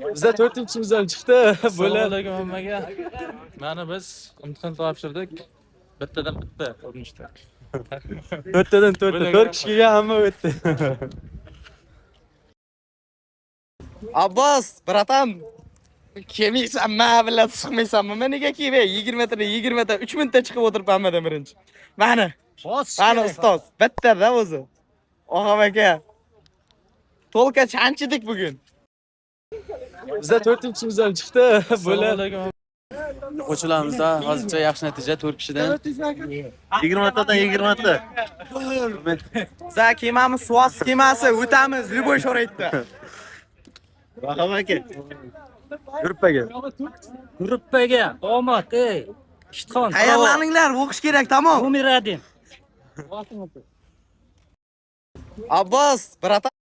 Bizda 4-imizdan chiqdi. Assalomu alaykum hammaga. Mana biz imtihon topshirdik. Bittadan bitta urinishda. 4tadan 4ta. 4 kishiga hamma o'tdi. Abbos, bratan. Kemaysanmi, bilan chiqmaysanmi? Men nega kiyay? 20 ta, 20 ta, 3 minutda chiqib o'tiribman birinchi. Mana. Mana ustoz, bittada o'zi. Og'am aka. To'lka chanchidik bugun. Bizda 4-imizdan chiqdi. Assalomu alaykum. O'quvchilarimizda hozircha yaxshi natija 4 kishidan. 20 tadan 20 ta. Za kemamiz Suvoz kemasi, o'tamiz Liboy sho'raytda. Og'am aka. Gruppaga. Gruppaga omad, ey. Ishtixon. Tayyorlaninglar, o'qish kerak, tamom. Umiradim. Abbos, bratan.